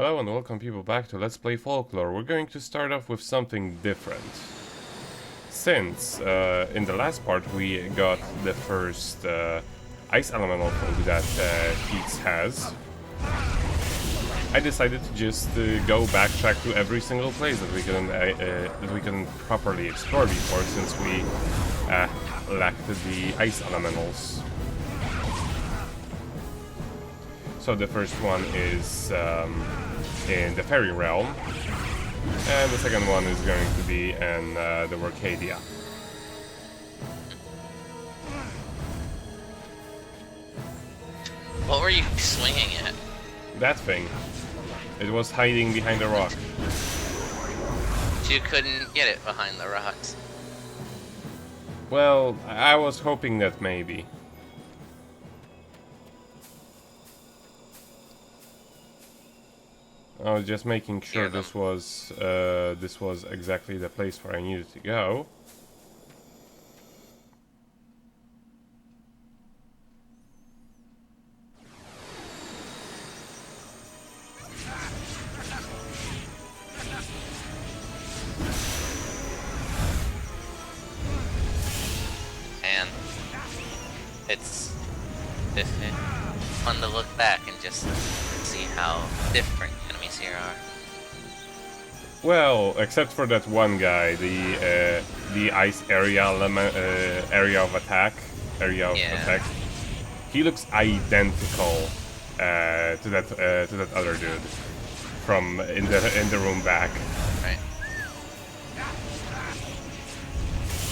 Hello and welcome people back to Let's Play Folklore. We're going to start off with something different. Since in the last part we got the first ice elemental folk that Keats has, I decided to just go backtrack to every single place that we couldn't properly explore before, since we lacked the ice elementals. So the first one is in the Fairy Realm, and the second one is going to be in the Workadia. What were you swinging at? That thing. It was hiding behind a rock. You couldn't get it behind the rocks. Well, I was hoping that maybe. I was just making sure this was exactly the place where I needed to go. And it's fun to look back and just see how different enemies here are. Well, except for that one guy, the ice area area of attack, he looks identical to that other dude from in the room back. Right.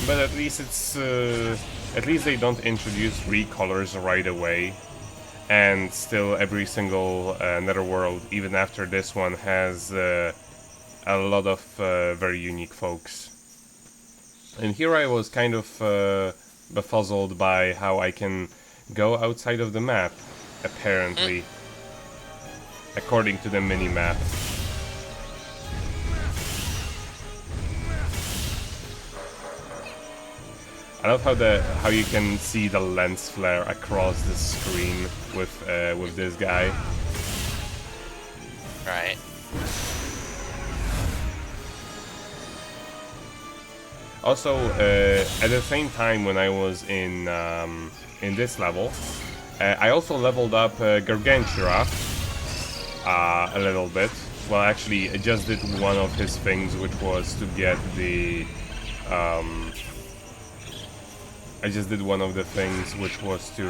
But at least it's at least they don't introduce recolors right away, and still every single netherworld, even after this one, has a lot of very unique folks. And here I was kind of befuzzled by how I can go outside of the map, apparently, according to the mini-map. I love how you can see the lens flare across the screen with this guy. Right. Also, at the same time when I was in this level, I also leveled up Gargantua a little bit. Well, actually, I just did one of his things, which was to get the I just did one of the things, which was to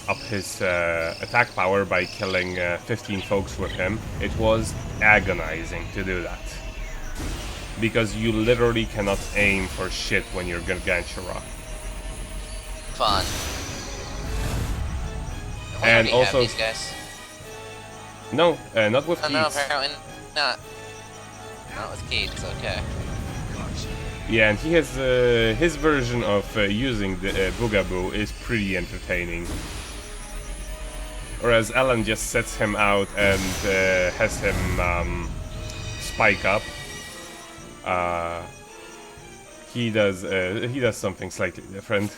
up his attack power by killing 15 folks with him. It was agonizing to do that, because you literally cannot aim for shit when you're Gargantua. Fun. And also, these guys. no, not with Keats. No, apparently not. Not with Keats. Okay. Yeah, and he has his version of using the Boogaboo is pretty entertaining. Whereas Alan just sets him out and has him spike up. He does something slightly different.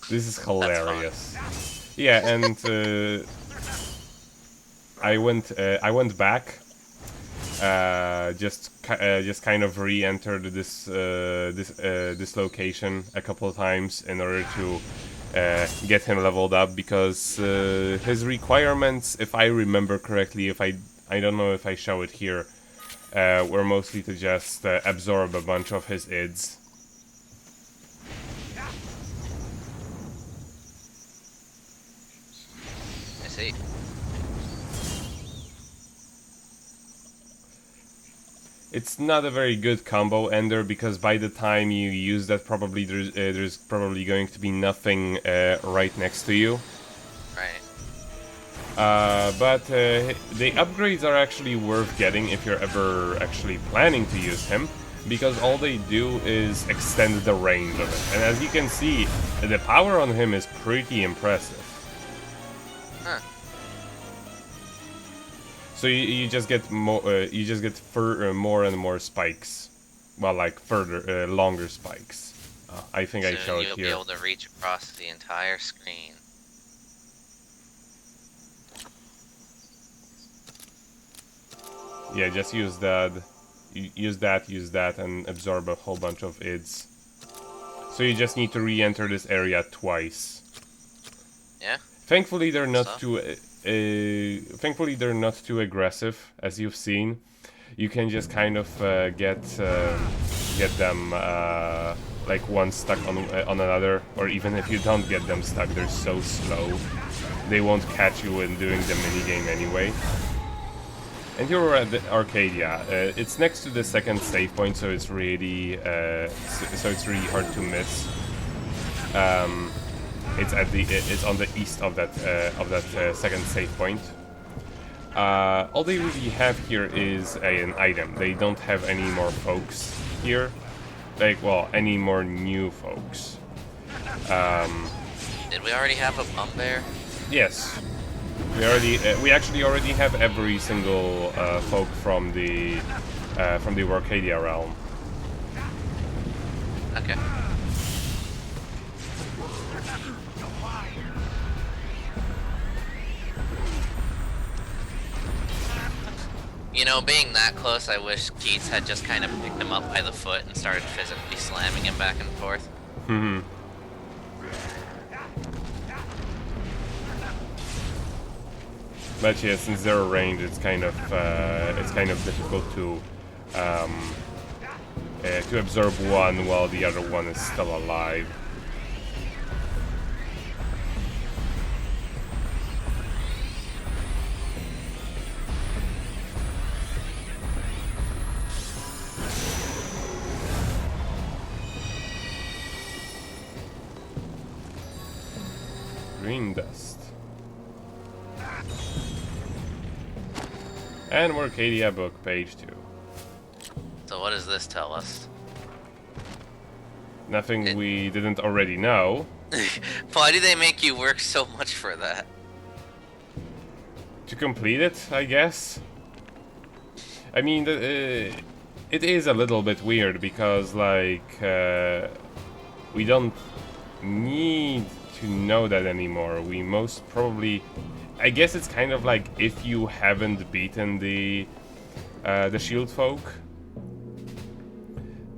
This is hilarious. Yeah, and I went back, just kind of re-entered this location a couple of times in order to get him leveled up, because his requirements, if I remember correctly, I don't know if I show it here, were mostly to just absorb a bunch of his ids. It's not a very good combo ender, because by the time you use that, probably there's probably going to be nothing right next to you. Right. But the upgrades are actually worth getting if you're ever actually planning to use him, because all they do is extend the range of it. And as you can see, the power on him is pretty impressive. Huh. So you just get more, more and more spikes. Well, like further, longer spikes. I think I Soon show it you'll be here. able to reach across the entire screen. Yeah, just use that, use that, and absorb a whole bunch of ids. So you just need to re-enter this area twice. Yeah? Thankfully, they're not Stuff? too. Thankfully, they're not too aggressive, as you've seen. You can just kind of get them like one stuck on another, or even if you don't get them stuck, they're so slow. They won't catch you when doing the minigame anyway. And here we're at the Arcadia. It's next to the second save point, so it's really hard to miss. It's on the east of that second save point. All they really have here is an item. They don't have any more folks here. Like, well, any more new folks. Did we already have a bumbear? Yes. We actually already have every single folk from the Arcadia realm. Okay. You know, being that close, I wish Keats had just kind of picked him up by the foot and started physically slamming him back and forth. Hmm. But yeah, since they're range, it's kind of difficult to absorb one while the other one is still alive. Green dust. And Arcadia book, page 2. So what does this tell us? Nothing we didn't already know. Why do they make you work so much for that? To complete it, I guess. I mean, it is a little bit weird because, like, we don't need to know that anymore. We most probably... I guess it's kind of like if you haven't beaten the shield folk.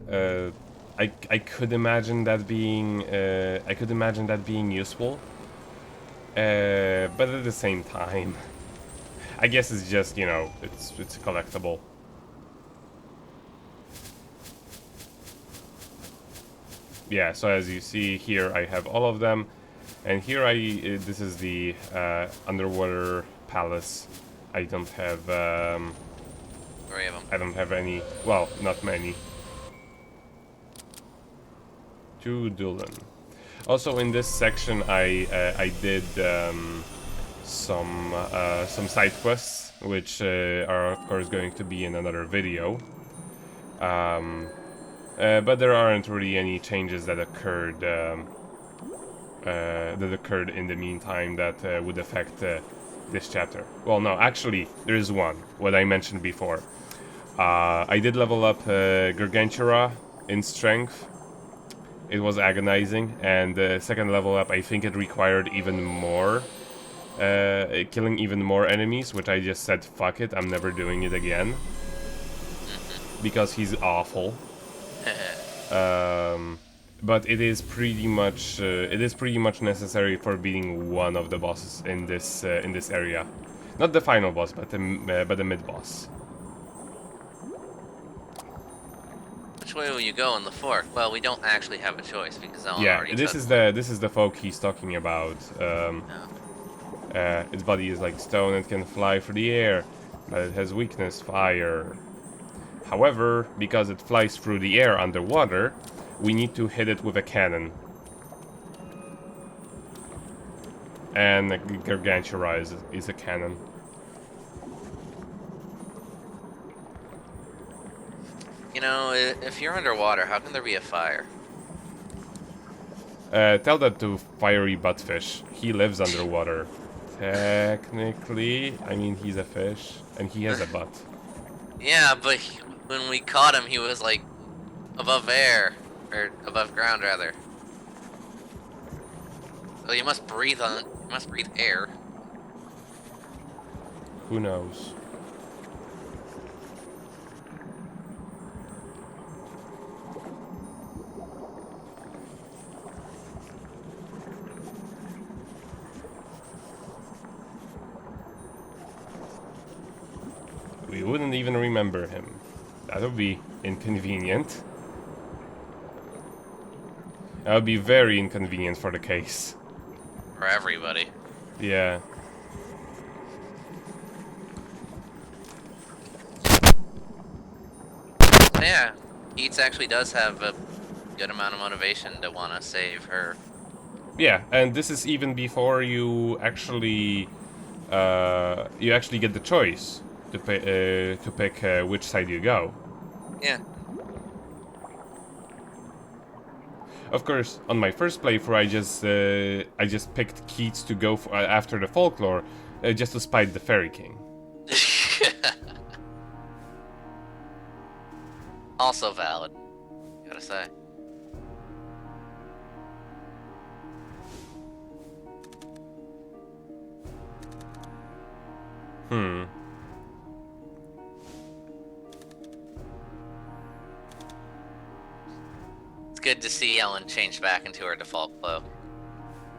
I could imagine that being useful. But at the same time, I guess it's just, you know, it's a collectible. Yeah, so as you see here, I have all of them. And here this is the underwater palace. I don't have 3 of them. I don't have any. Well, not many. To Dulin. Also, in this section, I did some side quests, which are of course going to be in another video. But there aren't really any changes that occurred. In the meantime that would affect this chapter. Well, no, actually, there is one, what I mentioned before. I did level up Gargantua in strength. It was agonizing, and the second level up, I think it required even more, killing even more enemies, which I just said, fuck it, I'm never doing it again. Because he's awful. But it is pretty much necessary for beating one of the bosses in this area, not the final boss, but the mid boss. Which way will you go in the fork? Well, we don't actually have a choice because Ellen already this took is the folk he's talking about. Its body is like stone and can fly through the air, but it has weakness fire. However, because it flies through the air underwater, we need to hit it with a cannon. And Gargantua is a cannon. You know, if you're underwater, how can there be a fire? Tell that to Fiery Buttfish. He lives underwater. Technically, I mean, he's a fish. And he has a butt. Yeah, but when we caught him, he was like above air, or above ground rather. So you must breathe air. Who knows? We wouldn't even remember him. That would be inconvenient. That would be very inconvenient for the case. For everybody. Yeah. Yeah, Keats actually does have a good amount of motivation to want to save her. Yeah, and this is even before you actually get the choice to pick which side you go. Yeah. Of course, on my first playthrough, I just picked Keats to go for, after the folklore, just to spite the Fairy King. Also valid, gotta say. It's good to see Ellen change back into her default cloak.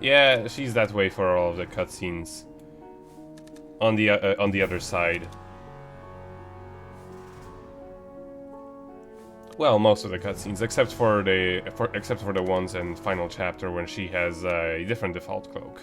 Yeah, she's that way for all of the cutscenes. On the other side. Well, most of the cutscenes, except for the ones in final chapter when she has a different default cloak.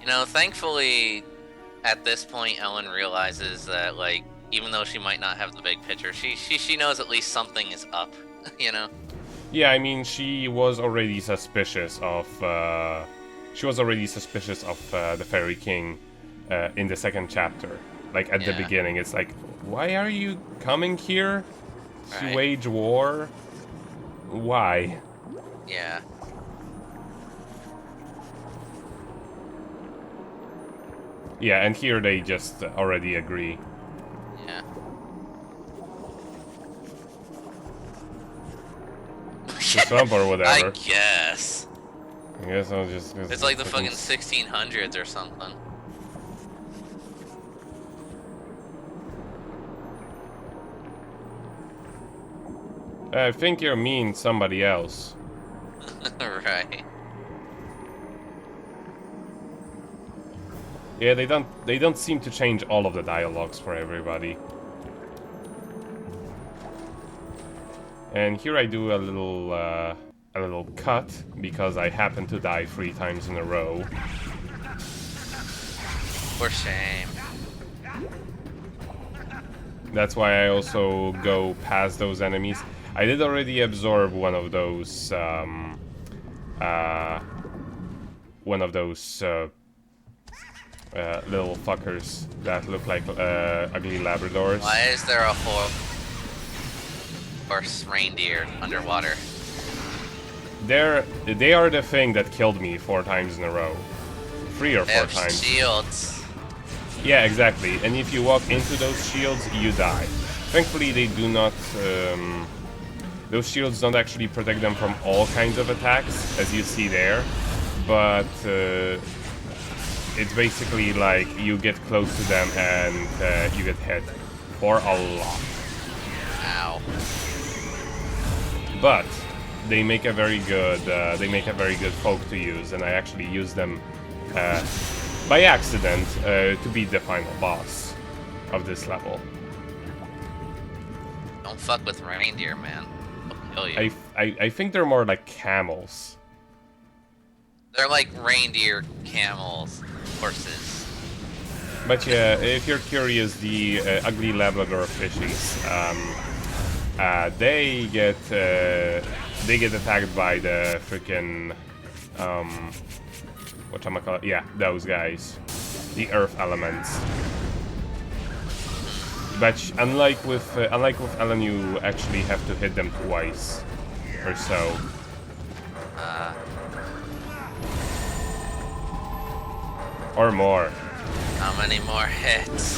You know, thankfully, at this point, Ellen realizes that, like, even though she might not have the big picture, she knows at least something is up, you know? Yeah, I mean, she was already suspicious of the Fairy King in the second chapter. Like at the beginning, it's like, why are you coming here to wage war? Why? Yeah. Yeah, and here they just already agree. Yeah. To swamp or whatever. I guess. I guess I'll just... It's like the fucking 1600s or something. I think you mean somebody else. Right. Yeah, they don't seem to change all of the dialogues for everybody. And here I do a little cut because I happen to die 3 times in a row. For shame. That's why I also go past those enemies. I did already absorb one of those little fuckers that look like ugly Labradors. Why is there a horse reindeer underwater? They are the thing that killed me 4 times in a row. 3 or 4 times. Shields. Yeah, exactly. And if you walk into those shields, you die. Thankfully, they do not... those shields don't actually protect them from all kinds of attacks, as you see there. But it's basically like you get close to them and you get hit. For a lot. Ow. But they make a very good folk to use, and I actually use them by accident to beat the final boss of this level. Don't fuck with reindeer, man. They'll kill you. I think they're more like camels. They're like reindeer, camels, horses. But yeah, if you're curious, the ugly Labrador fishies, they get they get attacked by the freaking whatchamacallit? Yeah, those guys, the earth elements. But unlike with Ellen, you actually have to hit them twice or so. Or more. How many more hits?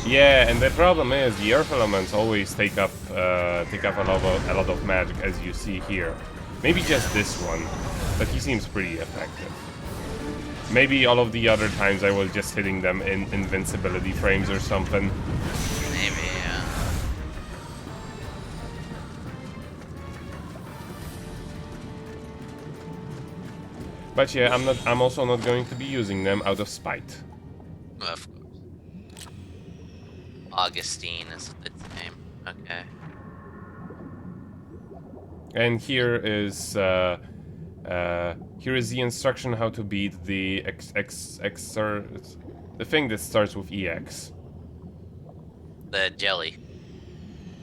Yeah, and the problem is the earth elements always take up a lot of magic, as you see here. Maybe just this one, but he seems pretty effective. Maybe all of the other times I was just hitting them in invincibility frames or something. Maybe, yeah. But yeah, I'm also not going to be using them out of spite. Of course. Augustine is its name. Okay. And here is the instruction how to beat the the thing that starts with EX. The jelly.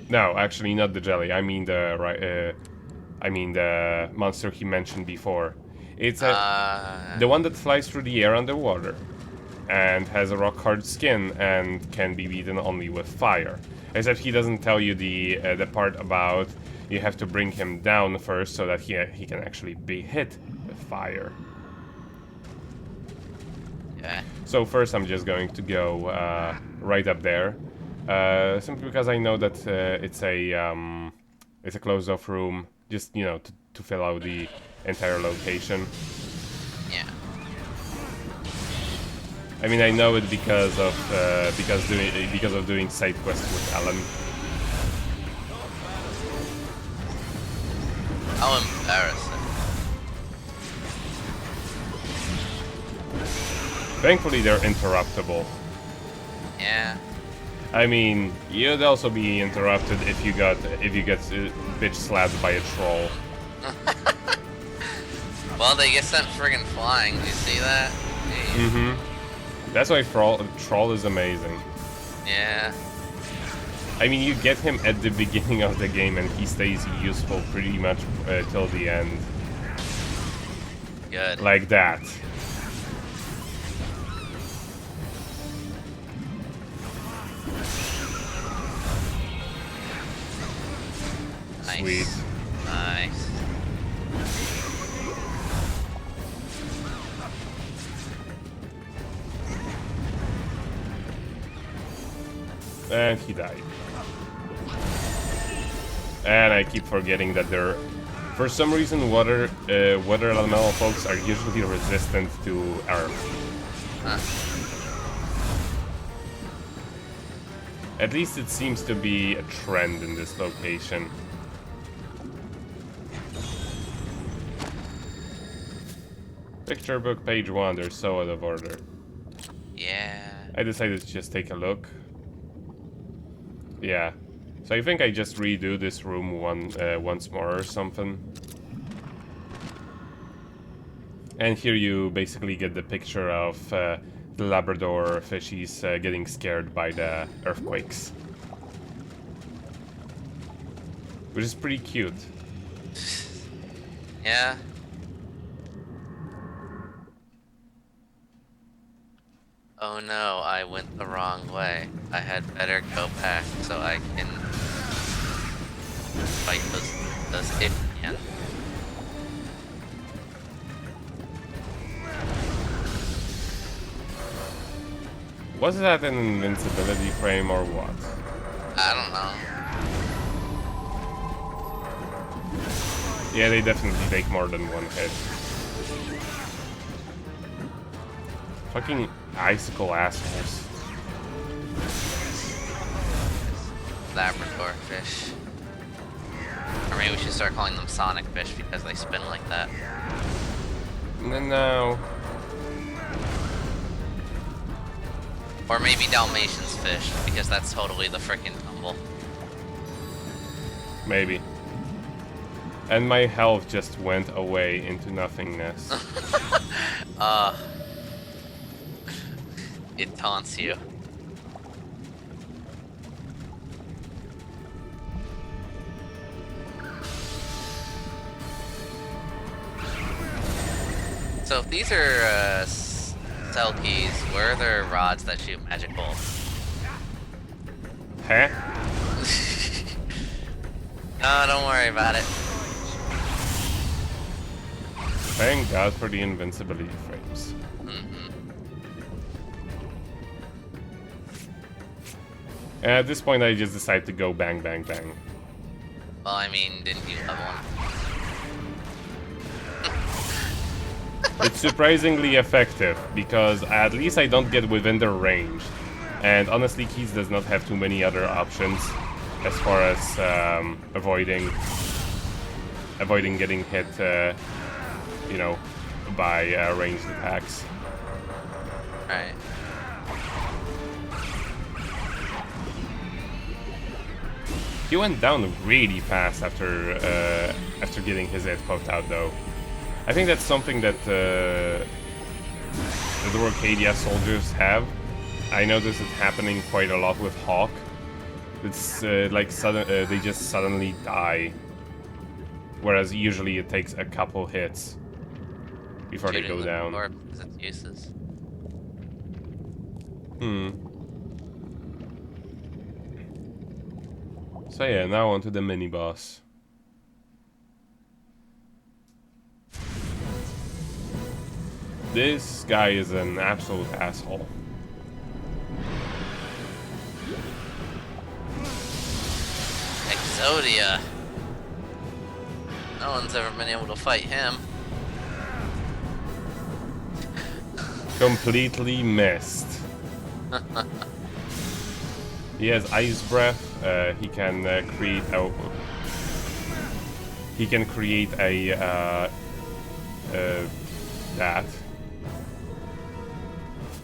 No, actually not the jelly. I mean the monster he mentioned before. It's the one that flies through the air underwater and has a rock hard skin and can be beaten only with fire. Except he doesn't tell you the part about you have to bring him down first so that he can actually be hit with fire. Okay. So first I'm just going to go right up there, simply because I know that it's a closed off room, just to fill out the entire location. Yeah. I mean, I know it because of doing side quests with Ellen. How embarrassing. Thankfully, they're interruptible. Yeah. I mean, you'd also be interrupted if you get bitch slapped by a troll. Well, they get sent friggin' flying. Do you see that? Jeez. Mm-hmm. That's why troll is amazing. Yeah. I mean, you get him at the beginning of the game, and he stays useful pretty much till the end. Good. Like that. Nice. Sweet. Nice. And he died. And I keep forgetting that they're... For some reason, water elemental folks are usually resistant to earth. Huh. At least it seems to be a trend in this location. Picture book, page 1, they're so out of order. Yeah. I decided to just take a look. Yeah. So I think I just redo this room once more or something. And here you basically get the picture of the Labrador fishies getting scared by the earthquakes. Which is pretty cute. Yeah. Oh no, I went the wrong way. I had better go back so I can fight those again. Was that an invincibility frame or what? I don't know. Yeah, they definitely take more than one hit. Fucking icicle assholes. Labrador fish. Or maybe we should start calling them sonic fish because they spin like that. No. Or maybe Dalmatians fish because that's totally the frickin' tumble. Maybe. And my health just went away into nothingness. It taunts you. So if these are cell keys, where are there rods that shoot magic bolts? Huh? No, don't worry about it. Thank God for the invincibility frames. At this point, I just decide to go bang, bang, bang. Well, I mean, didn't you have one? It's surprisingly effective, because at least I don't get within their range. And honestly, Keats does not have too many other options as far as avoiding getting hit, you know, by ranged attacks. Right. He went down really fast after getting his head poked out, though. I think that's something that the Arcadia soldiers have. I notice it happening quite a lot with Hawk. It's like they just suddenly die, whereas usually it takes a couple hits before they go down. Because it's useless. So yeah, now on to the mini boss. This guy is an absolute asshole. Exodia. No one's ever been able to fight him. Completely missed. He has ice breath. He can create a. He can create a that.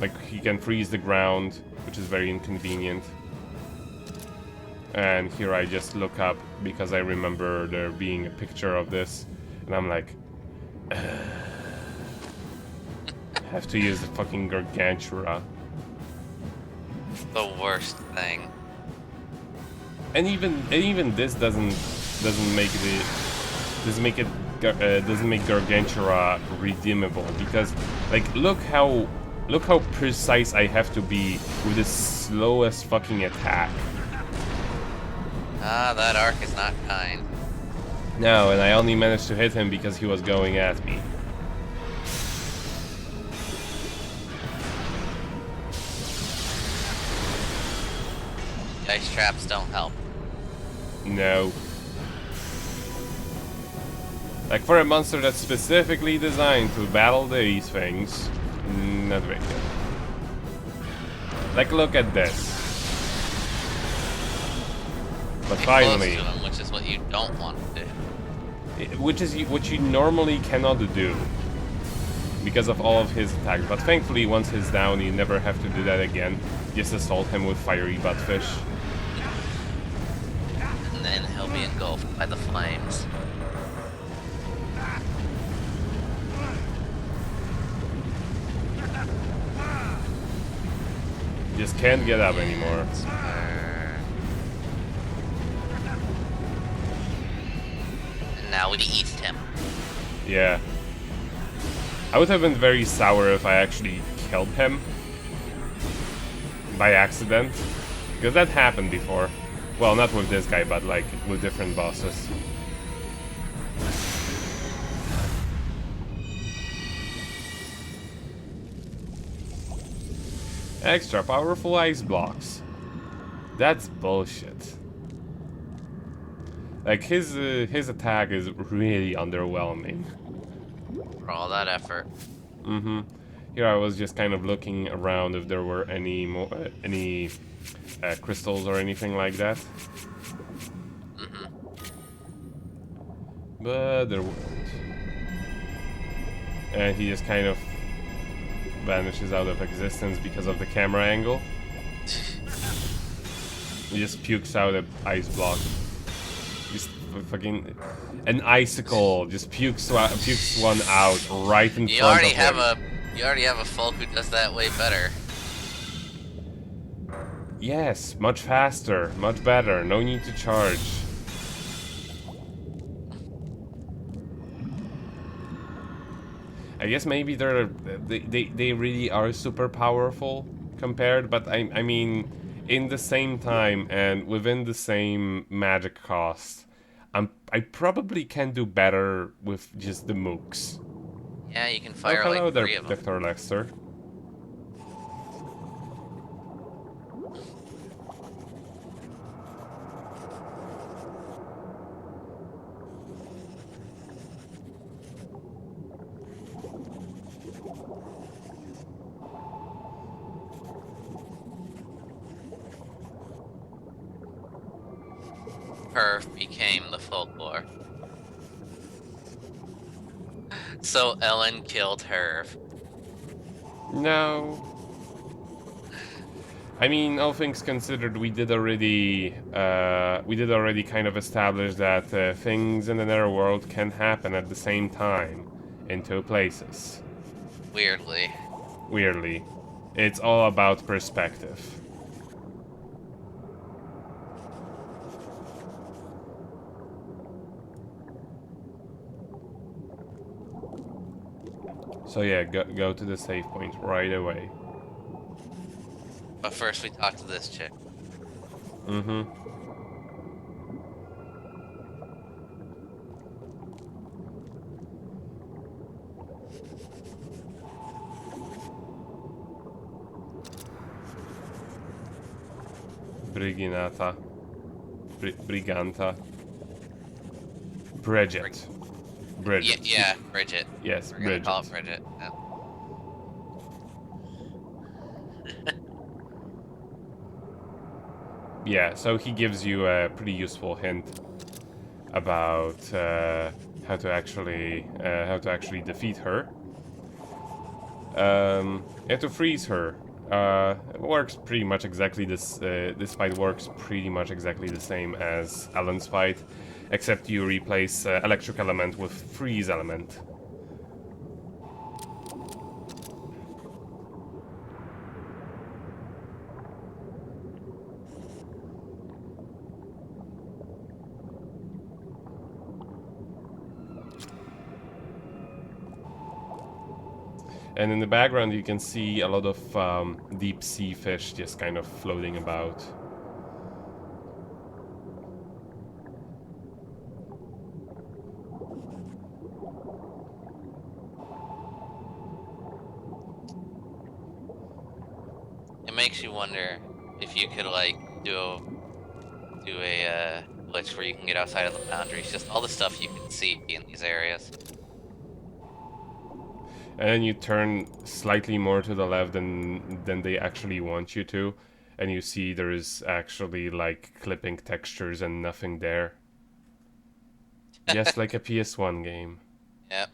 Like he can freeze the ground, which is very inconvenient. And here I just look up because I remember there being a picture of this, and I'm like, have to use the fucking Gargantua. The worst thing. And even this doesn't make Gargantua redeemable, because like look how precise I have to be with the slowest fucking attack. Ah, that arc is not kind. No, and I only managed to hit him because he was going at me. The ice traps don't help. No. Like for a monster that's specifically designed to battle these things, not very good. Like look at this. But Get finally, close to him, which is what you don't want to do. which is what you normally cannot do because of all of his attacks. But thankfully, once he's down, you never have to do that again. Just assault him with fiery buttfish. And then he'll be engulfed by the flames. Just can't get up anymore. And now we eat him. Yeah. I would have been very sour if I actually killed him by accident, because that happened before. Well, not with this guy, but like with different bosses. Extra powerful ice blocks. That's bullshit. Like his attack is really underwhelming. For all that effort. Mm-hmm. Here I was just kind of looking around if there were any more crystals or anything like that. Mm-hmm. But there weren't. And he just kind of vanishes out of existence because of the camera angle. He just pukes out an ice block. Just fucking an icicle just pukes one out right in front of him. You already have a folk who does that way better. Yes, much faster, much better. No need to charge. I guess maybe they really are super powerful compared, but I mean, in the same time and within the same magic cost, I probably can do better with just the mooks. Yeah, you can Oh, fire like hello there, 3 of them. Dr. Lester. Perf became the folklore. So Ellen killed Herv. No. I mean, all things considered, we did already kind of establish that things in the netherworld can happen at the same time in two places. Weirdly. Weirdly, it's all about perspective. So yeah, go to the save point right away. But first we talk to this chick. Mm-hmm. Briginata. Briganta. Bridget. Yeah, Bridget. yeah, Bridget. Yes, We're gonna Bridget. call it Bridget. Yeah. Yeah, so he gives you a pretty useful hint about how to actually defeat her. You have to freeze her. It works pretty much exactly this. This fight works pretty much exactly the same as Alan's fight, except you replace electric element with freeze element. And in the background, you can see a lot of deep sea fish just kind of floating about. It makes you wonder if you could like do a glitch where you can get outside of the boundaries. Just all the stuff you can see in these areas. And then you turn slightly more to the left than they actually want you to, and you see there is actually like clipping textures and nothing there. Just like a PS1 game. Yep.